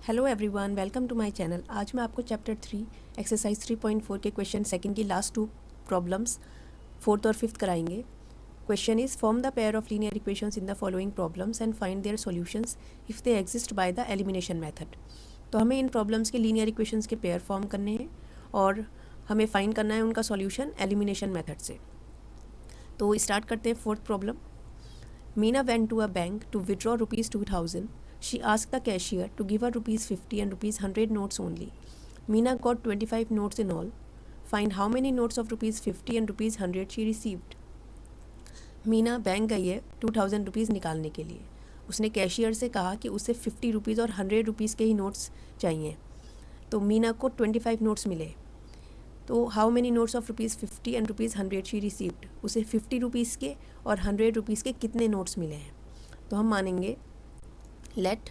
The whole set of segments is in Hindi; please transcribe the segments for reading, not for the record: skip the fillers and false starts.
Hello everyone, welcome to my channel. आज मैं आपको चैप्टर 3 एक्सरसाइज 3.4 के क्वेश्चन सेकंड की लास्ट टू प्रॉब्लम्स फोर्थ और फिफ्थ कराएंगे। Question is form the pair of linear equations in the following problems and find their solutions if they exist by the elimination method. तो हमें इन प्रॉब्लम्स के लीनियर इक्वेशंस के पेयर फॉर्म करने हैं और हमें फाइंड करना है उनका सॉल्यूशन एलिमिनेशन मेथड से। तो स्टार्ट करते हैं fourth problem. Meena went to a bank to withdraw ₹2000. She asked the cashier to give her ₹50 and ₹100 notes only. Meena got 25 notes in all. Find how many notes of ₹50 and ₹100 she received. Meena bank गई है 2000 रुपीज़ निकालने के लिए। उसने कैशियर से कहा कि उसे 50 रुपीज़ और 100 रुपीज़ के ही नोट्स चाहिए। तो मीना को 25 नोट्स मिले। तो how many notes of ₹50 and ₹100 she received. उसे 50 रुपीज़ के और 100 रुपीज़ के कितने नोट्स मिले हैं। तो हम मानेंगे let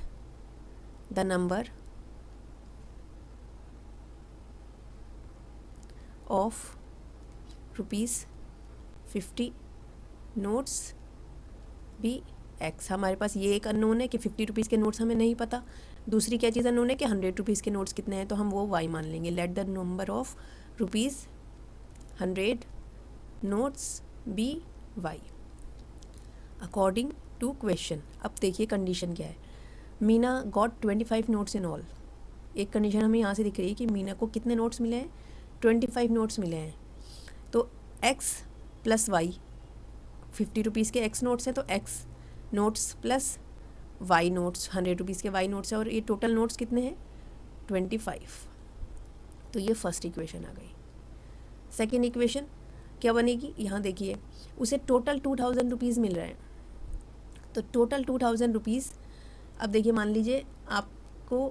the number of ₹50 notes be x। हमारे पास ये एक अननोन है कि 50 रुपीज़ के नोट्स हमें नहीं पता। दूसरी क्या चीज़ अननोन है कि 100 रुपीज़ के नोट्स कितने हैं, तो हम वो y मान लेंगे। let the number of ₹100 notes be y according to question। अब देखिए कंडीशन क्या है। Meena got 25 notes in all. एक कंडीशन हमें यहाँ से दिख रही है कि मीना को कितने नोट्स मिले हैं, 25 नोट्स मिले हैं। तो x प्लस वाई, 50 रुपीज़ के x नोट्स हैं तो x notes plus y notes, 100 rupees के y नोट्स हैं, और ये टोटल नोट्स कितने हैं 25। तो ये फर्स्ट इक्वेशन आ गई। सेकेंड इक्वेशन क्या बनेगी, यहाँ देखिए उसे टोटल 2000 रुपीज़ मिल रहे हैं। तो टोटल 2000 रुपीज़, अब देखिए मान लीजिए आपको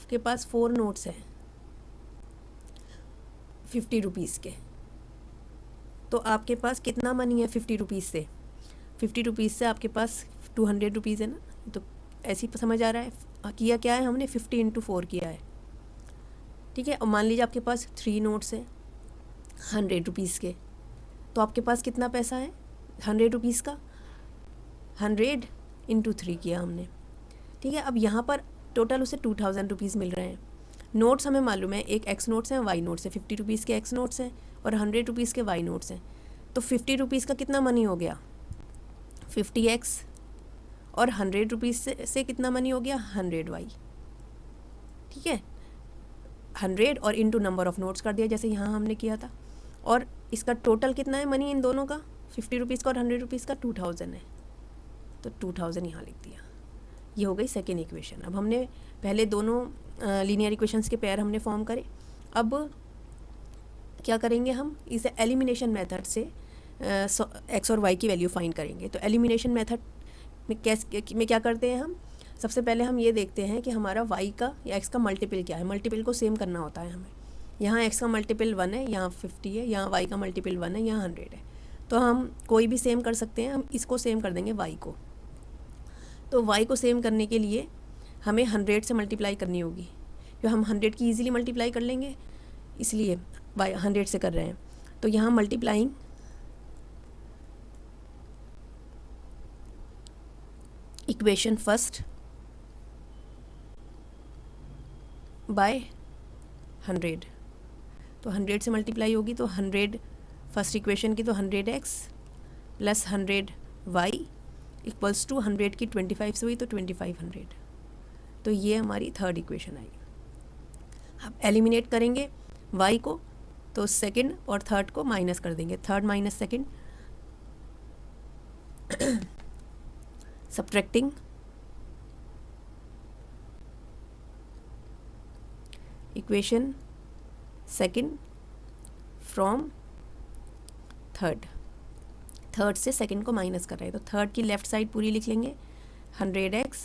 के पास 4 नोट्स हैं 50 रुपीज़ के, तो आपके पास कितना मनी है 50 रुपीज़ से। 50 रुपीज़ से आपके पास 200 रुपीज़ है ना। तो ऐसी समझ आ रहा है किया क्या है हमने, 50 × 4 किया है। ठीक है। और मान लीजिए आपके पास 3 नोट्स हैं 100 रुपीज़ के, तो आपके पास कितना पैसा है 100 रुपीज़ का, 100 × 3 किया हमने। ठीक है। अब यहाँ पर टोटल उसे 2000 रुपीज़ मिल रहे हैं। नोट्स हमें मालूम है, एक एक्स नोट्स हैं, वाई नोट्स हैं। 50 रुपीज़ के एक्स नोट्स हैं और 100 रुपीज़ के वाई नोट्स हैं। तो 50 रुपीज़ का कितना मनी हो गया 50x, और 100 रुपीज़ से कितना मनी हो गया 100y। ठीक है। 100 और इंटू नंबर ऑफ़ नोट्स कर दिया जैसे यहाँ हमने किया था। और इसका टोटल कितना है मनी इन दोनों का, 50 रुपीज़ का और 100 रुपीज़ का 2000 है। तो 2000 यहाँ लिख दिया। ये हो गई सेकेंड इक्वेशन। अब हमने पहले दोनों लीनियर इक्वेशंस के पेयर हमने फॉर्म करे। अब क्या करेंगे, हम इसे एलिमिनेशन मेथड से एक्स और वाई की वैल्यू फाइंड करेंगे। तो एलिमिनेशन मेथड में क्या करते हैं हम, सबसे पहले हम ये देखते हैं कि हमारा वाई का या एक्स का मल्टीपल क्या है। मल्टीपल को सेम करना होता है हमें। यहाँ एक्स का मल्टीपल 1 है, यहाँ 50 है, यहाँ वाई का मल्टीपल 1 है, यहाँ 100 है। तो हम कोई भी सेम कर सकते हैं। हम इसको सेम कर देंगे वाई को। तो y को सेम करने के लिए हमें 100 से मल्टीप्लाई करनी होगी, क्योंकि हम 100 की ईजिली मल्टीप्लाई कर लेंगे, इसलिए y 100 से कर रहे हैं। तो यहाँ मल्टीप्लाइंग इक्वेशन फर्स्ट बाय 100। तो 100 से मल्टीप्लाई होगी तो 100 फर्स्ट इक्वेशन की, तो 100x plus 100y equals to 100 की 25 से हुई तो 2500। तो ये हमारी थर्ड इक्वेशन आई। अब एलिमिनेट करेंगे y को, तो सेकंड और थर्ड को माइनस कर देंगे। Third minus second, subtracting equation second from third. Third से सेकंड को माइनस कर रहे हैं, तो थर्ड की लेफ़्ट साइड पूरी लिख लेंगे 100x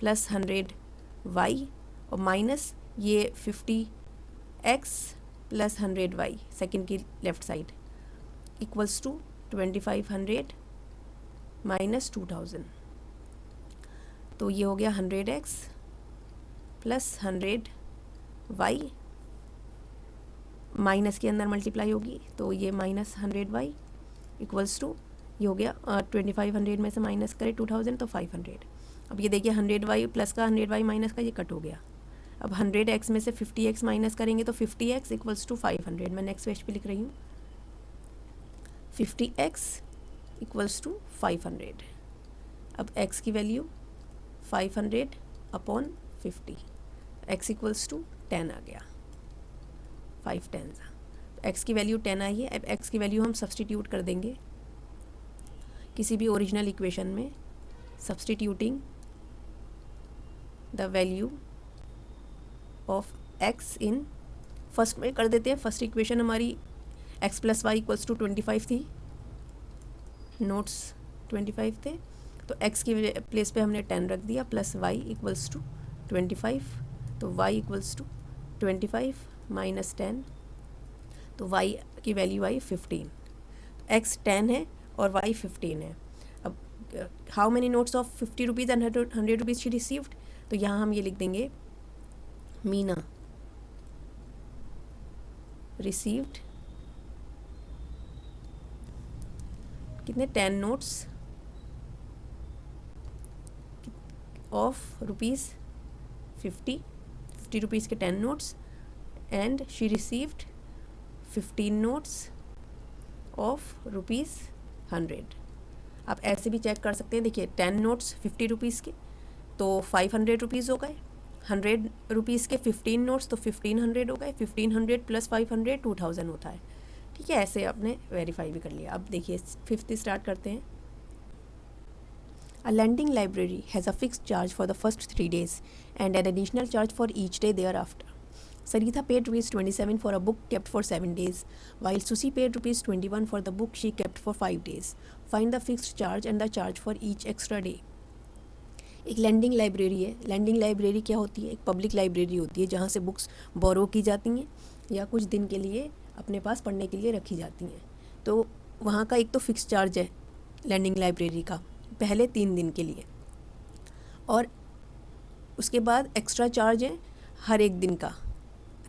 प्लस 100y और माइनस ये 50x प्लस 100y सेकंड की left side equals to 2500 minus 2000। तो ये हो गया 100x प्लस 100y, माइनस के अंदर मल्टीप्लाई होगी तो ये माइनस 100y इक्वल्स टू ये हो गया 2500 में से माइनस करें 2000 तो 500। अब ये देखिए 100y प्लस का 100y माइनस का ये कट हो गया। अब 100x में से 50x माइनस करेंगे तो 50x इक्वल्स टू 500। मैं नेक्स्ट पेज पे लिख रही हूँ 50x इक्वल्स टू 500। अब x की value 500 upon 50, x equals to 10 आ गया, 5 10 x की वैल्यू 10 आई है। अब x की वैल्यू हम सब्सटीट्यूट कर देंगे किसी भी ओरिजिनल इक्वेशन में, substituting the value of x in, first में कर देते हैं। फर्स्ट इक्वेशन हमारी x plus y equals to 25 थी, नोट्स 25 थे, तो x की प्लेस पे हमने 10 रख दिया, प्लस y इक्वल्स टू 25, तो y इक्वल्स टू 25 माइनस 10, तो y की वैल्यू आई 15। x 10 है और y 15 है। अब how many notes of 50 rupees and 100 rupees she received, तो यहाँ हम ये लिख देंगे मीना रिसीव्ड कितने 10 नोट्स ऑफ रुपीज़ 50 रुपीज़ के 10 notes, and she received 15 notes of rupees 100। आप ऐसे भी चेक कर सकते हैं, देखिए 10 नोट्स 50 रुपीज़ के तो 500 रुपीज़ हो गए, 100 रुपीज़ के 15 नोट्स तो 1500 हो गए, 1500 प्लस 500 2000 होता है। ठीक है, ऐसे आपने वेरीफाई भी कर लिया। अब देखिए 5th स्टार्ट करते हैं। A lending library has a fixed charge for the first 3 days and an additional charge for each day thereafter. Saritha paid ₹27 for a book kept for 7 days, while Susi paid ₹21 for the book she kept for 5 days. Find the fixed charge and the charge for each extra day. एक लैंडिंग लाइब्रेरी है। लैंडिंग लाइब्रेरी क्या होती है? एक पब्लिक लाइब्रेरी होती है जहाँ से बुक्स बोरो की जाती हैं या कुछ दिन के लिए अपने पास पढ़ने के लिए रखी जाती हैं। तो वहाँ का एक तो फिक्स चार्ज है लैंडिंग लाइब्रेरी का, पहले 3 दिन के लिए, और उसके बाद एक्स्ट्रा चार्ज है हर एक दिन का।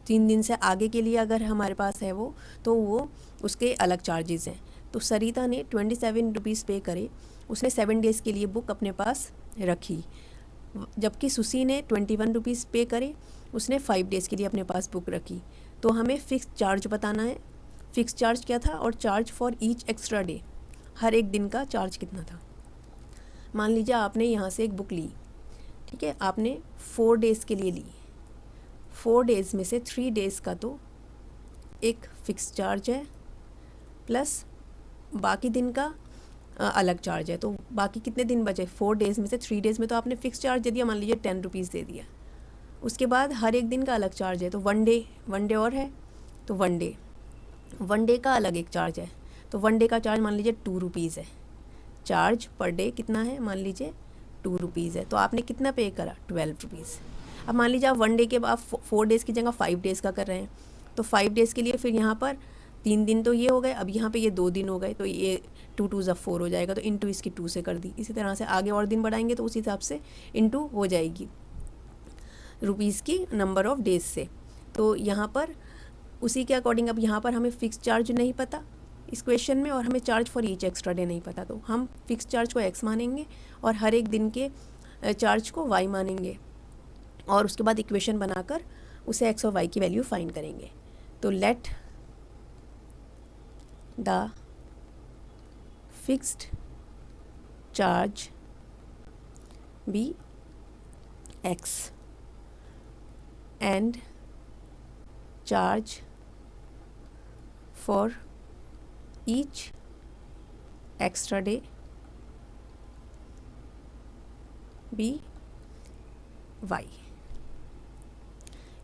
3 दिन से आगे के लिए अगर हमारे पास है वो, तो वो उसके अलग चार्जेस हैं। तो सरिता ने 27 रुपीज़ पे करे, उसने 7 डेज़ के लिए बुक अपने पास रखी, जबकि सुसी ने 21 रुपीज़ पे करे, उसने 5 डेज़ के लिए अपने पास बुक रखी। तो हमें फ़िक्स चार्ज बताना है। फ़िक्स चार्ज क्या था और charge for each extra day, हर एक दिन का चार्ज कितना था। मान लीजिए आपने यहाँ से एक बुक ली, ठीक है, आपने 4 डेज़ के लिए ली, 4 डेज़ में से 3 डेज़ का तो एक फ़िक्स चार्ज है, प्लस बाकी दिन का अलग चार्ज है। तो बाकी कितने दिन बचे? 4 डेज़ में से 3 डेज़ में तो आपने फ़िक्स चार्ज दे दिया, मान लीजिए 10 रुपीज़ दे दिया। उसके बाद हर एक दिन का अलग चार्ज है, तो वन डे और है, तो वन डे का अलग एक चार्ज है। तो वन डे का चार्ज मान लीजिए 2 रुपीज़ है। चार्ज पर डे कितना है? मान लीजिए 2 रुपीज़ है। तो आपने कितना पे करा? 12 रुपीज़। अब मान लीजिए आप वन डे के बाद 4 डेज़ की जगह 5 डेज़ का कर रहे हैं, तो 5 डेज़ के लिए फिर यहाँ पर 3 दिन तो ये हो गए, अब यहाँ पे ये 2 दिन हो गए, तो ये 2 2 ज़ा 4 हो जाएगा, तो इंटू इसकी 2 से कर दी। इसी तरह से आगे और दिन बढ़ाएंगे तो उस हिसाब से इंटू हो जाएगी रुपीज़ की नंबर ऑफ़ डेज़ से। तो यहाँ पर उसी के अकॉर्डिंग, अब यहाँ पर हमें फ़िक्स चार्ज नहीं पता इस क्वेश्चन में, और हमें charge for each extra day नहीं पता, तो हम फ़िक्स चार्ज को x मानेंगे और हर एक दिन के चार्ज को y मानेंगे, और उसके बाद इक्वेशन बनाकर उसे x और y की वैल्यू फाइंड करेंगे। तो let the fixed charge be x and charge for each extra day be y।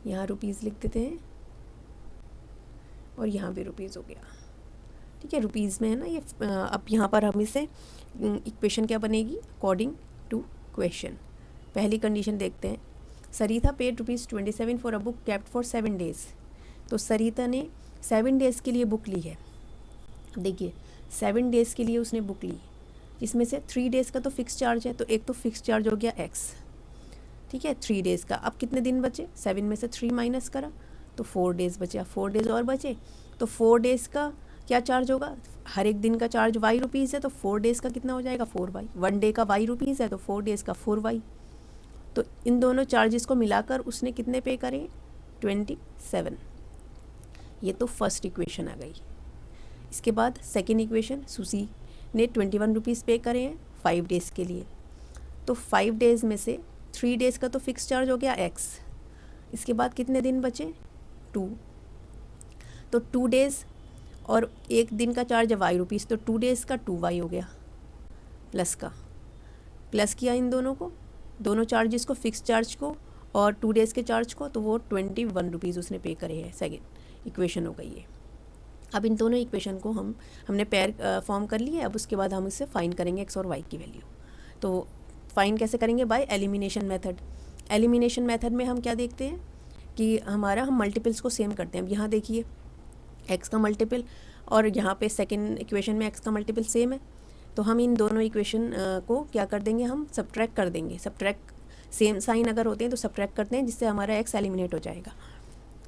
यहाँ रुपीज़ लिख देते हैं और यहाँ भी रुपीज़ हो गया। ठीक है, रुपीज़ में है ना ये। अब यहाँ पर हम इसे इक्वेशन क्या बनेगी अकॉर्डिंग टू क्वेश्चन। पहली कंडीशन देखते हैं। Sarita paid ₹27 for a book kept for 7 days. तो सरिता ने 7 डेज़ के लिए बुक ली है। देखिए 7 डेज़ के लिए उसने बुक ली, इसमें से 3 डेज़ का तो फिक्स चार्ज है, तो एक तो फिक्स चार्ज हो गया x, ठीक है, 3 डेज़ का। अब कितने दिन बचे? 7 में से 3 माइनस करा तो 4 डेज़ बचे। 4 डेज़ और बचे, तो 4 डेज़ का क्या चार्ज होगा, हर एक दिन का चार्ज वाई रुपीज़ है तो 4 डेज़ का कितना हो जाएगा 4y, 1 डे का वाई रुपीज़ है तो 4 डेज़ का 4y। तो इन दोनों चार्जेस को मिलाकर उसने कितने पे करे 27। ये तो फर्स्ट इक्वेशन आ गई। इसके बाद सेकेंड इक्वेशन, सुसी ने 21 रुपीज़ पे करे हैं 5 डेज़ के लिए। तो 5 डेज़ में से 3 डेज़ का तो फिक्स चार्ज हो गया x। इसके बाद कितने दिन बचे 2। तो 2 डेज़ और एक दिन का चार्ज है वाई रुपीज़, तो 2 डेज़ का 2y हो गया प्लस का, प्लस किया इन दोनों को, दोनों चार्जेस को, फिक्स चार्ज को और 2 डेज़ के चार्ज को, तो वो 21 रुपीज़ उसने पे करे हैं। सेकेंड इक्वेशन हो गई है। अब इन दोनों इक्वेशन को हमने पेयर फॉर्म कर लिए। अब उसके बाद हम इससे फाइंड करेंगे x और y की वैल्यू। तो फाइंड कैसे करेंगे, by elimination method. Elimination method में हम क्या देखते हैं कि हम मल्टीपल्स को सेम करते हैं। अब यहाँ देखिए x का मल्टीपल और यहाँ पे सेकेंड इक्वेशन में x का मल्टीपल सेम है, तो हम इन दोनों इक्वेशन को क्या कर देंगे, हम सब्ट्रैक्ट कर देंगे। सब्ट्रैक्ट सेम साइन अगर होते हैं तो सब्ट्रैक्ट करते हैं, जिससे हमारा x एलिमिनेट हो जाएगा।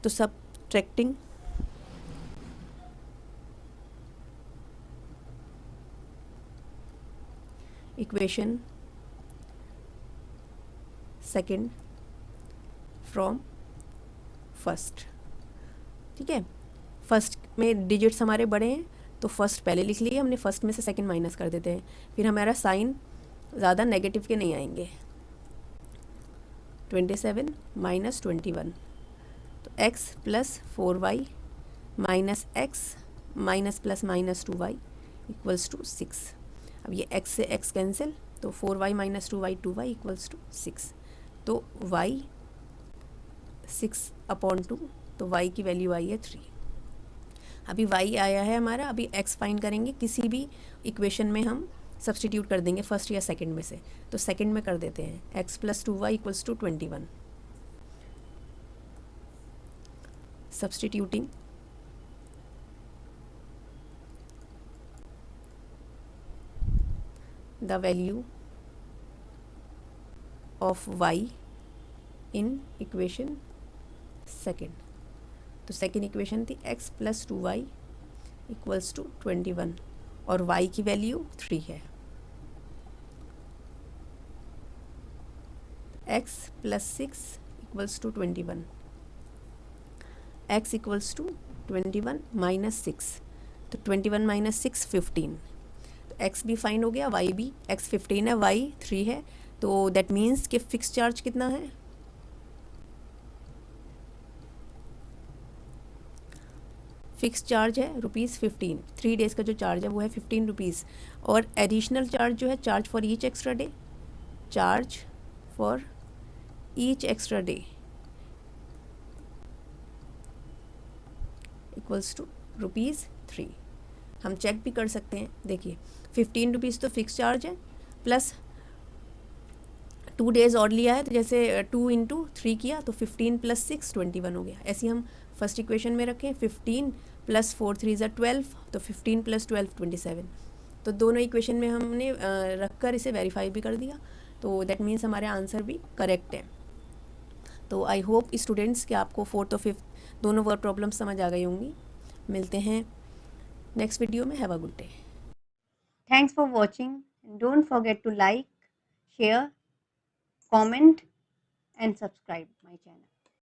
तो subtracting equation second from first. ठीक है, फर्स्ट में डिजिट्स हमारे बड़े हैं तो फर्स्ट पहले लिख लिए हमने, फर्स्ट में से सेकंड माइनस कर देते हैं, फिर हमारा साइन ज़्यादा नेगेटिव के नहीं आएंगे। 27 माइनस 21, तो x plus 4y minus x minus plus minus 2y equals to 6। अब ये x से x कैंसिल, तो 4y minus 2y equals to 6। तो y 6/2, तो y की वैल्यू आई है 3। अभी y आया है हमारा, अभी x फाइंड करेंगे। किसी भी इक्वेशन में हम सब्सटीट्यूट कर देंगे, फर्स्ट या सेकंड में से। तो सेकंड में कर देते हैं, x plus 2y equals to 21। Substituting the value of y in equation second. तो सेकेंड इक्वेशन थी x plus 2y equals to 21 और y की वैल्यू 3 है। x plus 6 equals to 21, x equals to 21 minus 6, तो 21 माइनस 6 15। तो x भी फाइन हो गया, y भी। x 15 है, y 3 है, तो दैट मीन्स कि फिक्स चार्ज कितना है, फिक्स चार्ज है ₹15। 3 डेज़ का जो चार्ज है वो है 15 रुपीज़। और एडिशनल चार्ज जो है, charge for each extra day, charge for each extra day equals to ₹3। हम चेक भी कर सकते हैं, देखिए 15 रुपीज़ तो फिक्स चार्ज है, प्लस 2 डेज़ और लिया है, तो जैसे 2 इंटू 3 किया तो 15 प्लस 6 21 हो गया। ऐसे हम फर्स्ट इक्वेशन में रखें, 15 प्लस 4 3 ज़ा 12, तो 15 प्लस 12 27। तो दोनों इक्वेशन में हमने रखकर इसे वेरीफाई भी कर दिया, तो दैट मीन्स हमारे आंसर भी करेक्ट है। तो आई होप स्टूडेंट्स कि आपको 4th और 5th दोनों वर्ड प्रॉब्लम समझ आ गई होंगी। मिलते हैं नेक्स्ट वीडियो में। Have a good day. Thanks for watching. Don't forget to like, share, comment and subscribe my channel.